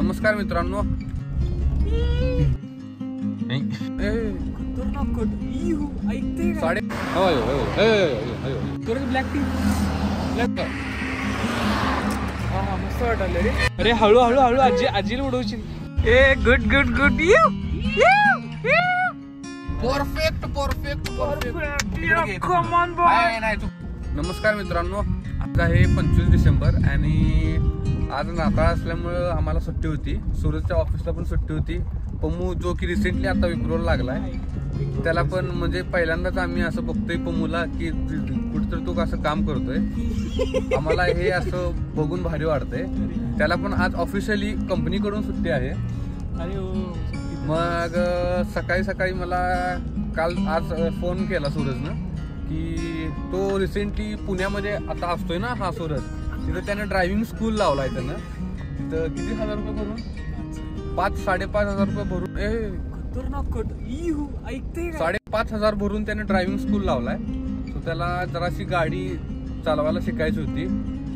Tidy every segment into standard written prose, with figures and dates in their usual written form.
नमस्कार मित्रांनो. मस्त वाटलं रे. अरे हळू हळू हळू आजीला उडवशील. ए गुड गुड गुड. परफेक्ट. नमस्कार मित्रांनो. आज आहे 25 डिसेंबर आणि आज नाताळ असल्यामुळं आम्हाला सुट्टी होती. सूरजच्या ऑफिसला पण सुट्टी होती. पम्मू जो की रिसेंटली आता विक्रोल लागलाय त्याला पण म्हणजे पहिल्यांदाच आम्ही असं बघतोय पम्मूला की कुठेतरी तो असं काम करतोय. आम्हाला हे असं बघून भारी वाटतंय. त्याला पण आज ऑफिशियली कंपनीकडून सुट्टी आहे. मग सकाळी मला आज फोन केला सूरजनं की तो रिसेंटली पुण्यामध्ये आता असतोय ना हा सूरज. तिथं त्यानं ड्रायव्हिंग स्कूल लावलाय. त्यानं तिथं किती हजार रुपये भरून 5-5.5 रुपये भरून 5,500 भरून त्याने ड्रायव्हिंग स्कूल लावलाय. सो त्याला जराशी गाडी चालवायला शिकायची होती.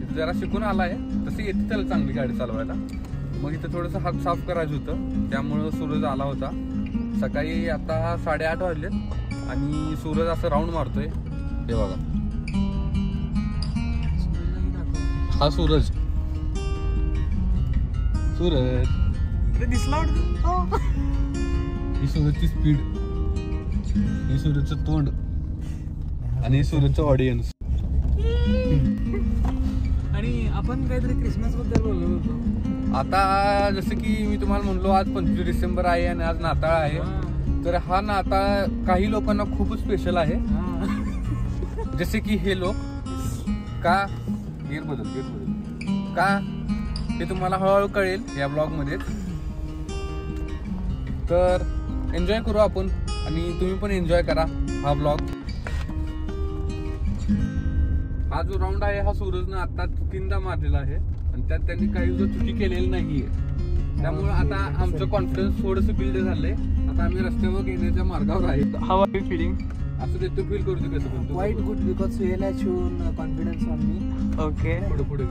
तिथे जरा शिकून आलाय. तशी येते त्याला चांगली गाडी चालवायला. मग इथं थोडंसं हात साफ करायचं होतं त्यामुळं सूरज आला होता. सकाळी आता 8:30 वाजलेत आणि सूरज असं राऊंड मारतोय. हे बघा हा सूरज दिसला वाटतं. ही सूरजची स्पीड, ही सूरजचं तोंड आणि सूरजचं ऑडियन्स. आणि आपण काहीतरी क्रिसमस बद्दल बोललो होतो. आता जसं की मी तुम्हाला म्हणलो आज 25 डिसेंबर आहे आणि आज नाताळ आहे. तर हा नाताळ काही लोकांना खूप स्पेशल आहे. जसे की हे लोक का गेअर बदल का ते तुम्हाला हळूहळू कळेल या ब्लॉग मध्ये. तर एन्जॉय करू आपण आणि तुम्ही पण एन्जॉय करा हा ब्लॉग. हा जो राऊंड आहे हा सूरजनं आता 3दा मारलेला आहे आणि त्यात त्यांनी काही जो चुकी केलेली नाहीये. त्यामुळे आता आमचं कॉन्फिडन्स थोडंसं बिल्ड झालंय. आता आम्ही रस्त्यावर घेण्याच्या मार्गावर आहे. How are you feeling? असं देतो फील करू दे कसं पण. Quite good because Suhel has shown confidence on me. Okay पुढे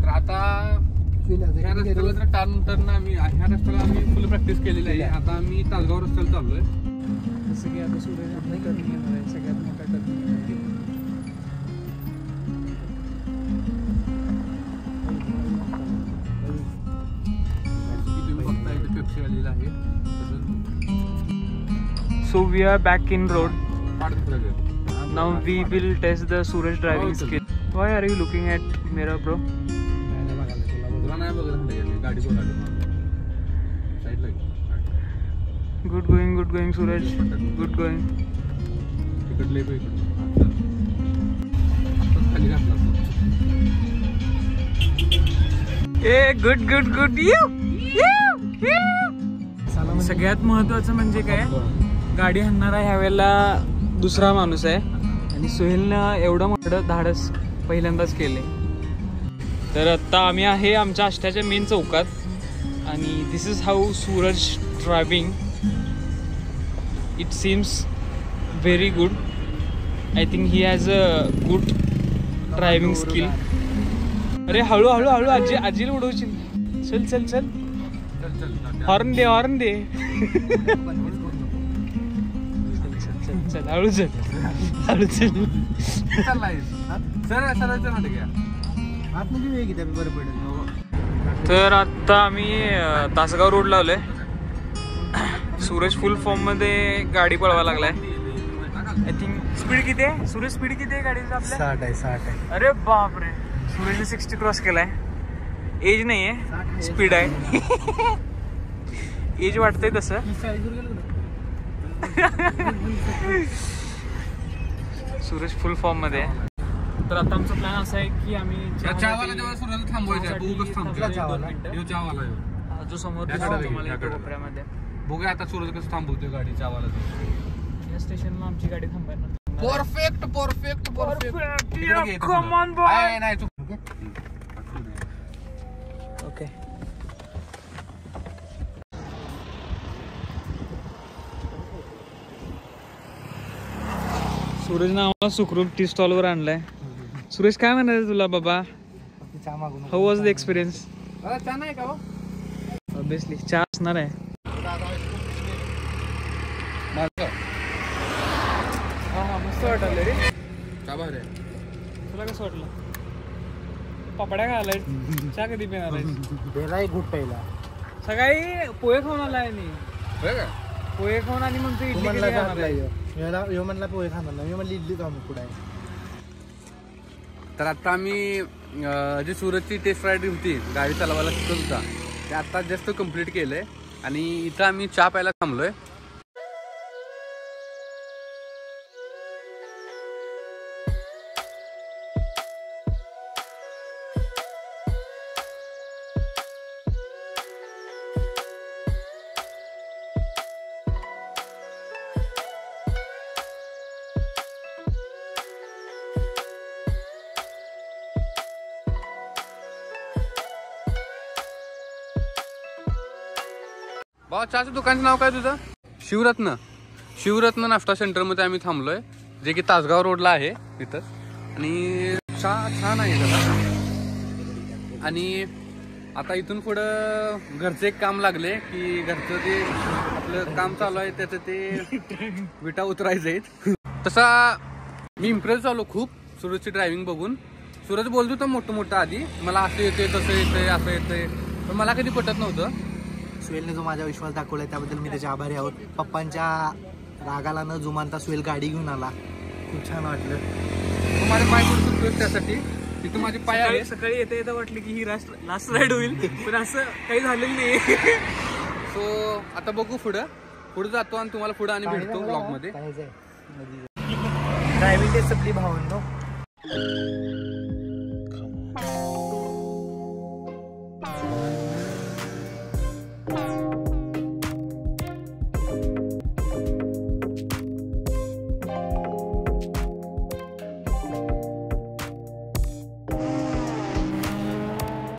तर आता ह्या रस्त्याला जर टर्न आम्ही ह्या रस्त्याला आम्ही फुल प्रॅक्टिस केलेली आहे. आता आम्ही तासगाव रस्त्याला चाललोय. जसं की आता सूर्य टर्निंग येणार आहे. सगळ्यात मोठा टर्निंग तुम्ही बघताय इथे पेप्सी आलेला आहे. So we are back in road. Now we will test the Suraj driving skill. Why are you looking at mirror, bro? Good going, Suraj. Good going. Hey, good. सगळ्यात महत्वाचं म्हणजे काय, गाडी हाणणारा ह्या वेळेला दुसरा माणूस आहे आणि सोहेलनं एवढं मोठं धाडस पहिल्यांदाच केले. तर आता आम्ही आहे आमच्या आष्ट्याच्या मेन चौकात आणि this is how Suraj driving. It seems very good. I think he has a good driving skill. अरे हळू आजीला उडवशील. चल हॉर्न दे चल हळू चल. तर आता आम्ही तासगाव रोड लावलोय. सूरज फुल फॉर्म मध्ये गाडी पळवा लागलाय. आय थिंक स्पीड किती आहे सूरज? स्पीड किती आहे गाडीचा आपल्या? 60 आहे. अरे बापरे. सूरजने 60 क्रॉस केलाय. एज नाही आहे, स्पीड आहे. एज वाटतंय तसं. सूरज फुल फॉर्म मध्ये आहे. तर आता आमचा प्लॅन असा आहे की आम्ही जो समोर कोपऱ्यामध्ये बघूया आता सूरज कसं थांबवतोय गाडी चावाला. या स्टेशनला आमची गाडी थांबायला. परफेक्ट. Come on boy. नाही ओके सूरजनं आम्हाला सुखरूप टी स्टॉलवर आणलाय. सुरेश काय म्हणायचं तुला बाबा? How was the experience? छान आहे का हो? ऑब्विसली चहा असणार आहे. हा मस्त वाटलं रे. का बरं तुला कसं वाटलं? पापड्या खायलाय, चहा कधी पिणार आहे? घुट पहिला सकाळी पोहे खाऊन आलाय आणि का? पोहे खाऊन आणि म्हणतो इडली कधी खाणार आहे? म्हणला पोहे खाणार नाही, मी म्हणली इडली खाऊन पुढे. तर आता आम्ही जी सुरतची टेस्ट राईड होती, गाडी चालवायला शिकत होता, ते आता जस्ट कम्प्लीट केलंय आणि इथं आम्ही चहा प्यायला थांबलोय. बाबा चहाचं दुकानचं नाव काय तुझं? शिवरत्न. शिवरत्न नाश्ता सेंटरमध्ये आम्ही थांबलोय, जे की तासगाव रोडला आहे तिथं. आणि चहा छान आहे जरा. आणि आता इथून पुढं घरचं एक काम लागले की घरचं ते आपलं काम चालू आहे त्याचं ते विटा उतरायचं आहेत. तसा मी इम्प्रेस झालो खूप सूरजची ड्रायव्हिंग बघून. सूरज बोलत होता मोठं आधी, मला असं येते तसं येतंय असं येतंय, पण मला कधी पटत नव्हतं. सुहेलने जो माझा विश्वास दाखवलाय त्याबद्दल मी त्याचे आभारी आहोत. पप्पांच्या रागाला न जुमानता सुहेल गाडी घेऊन आला, खूप छान वाटलं. तो माझे पाय पडतो त्यासाठी, तिथं माझे पाय आले. सकाळी येता येता वाटलं की ही लास्ट राईड होईल, पण असं काही झालेलं नाही. सो आता बघू पुढे जातो आणि तुम्हाला पुढे आणि भेटतो ब्लॉग मध्ये. ड्रायव्हिंग टेस्ट आपली भावनो.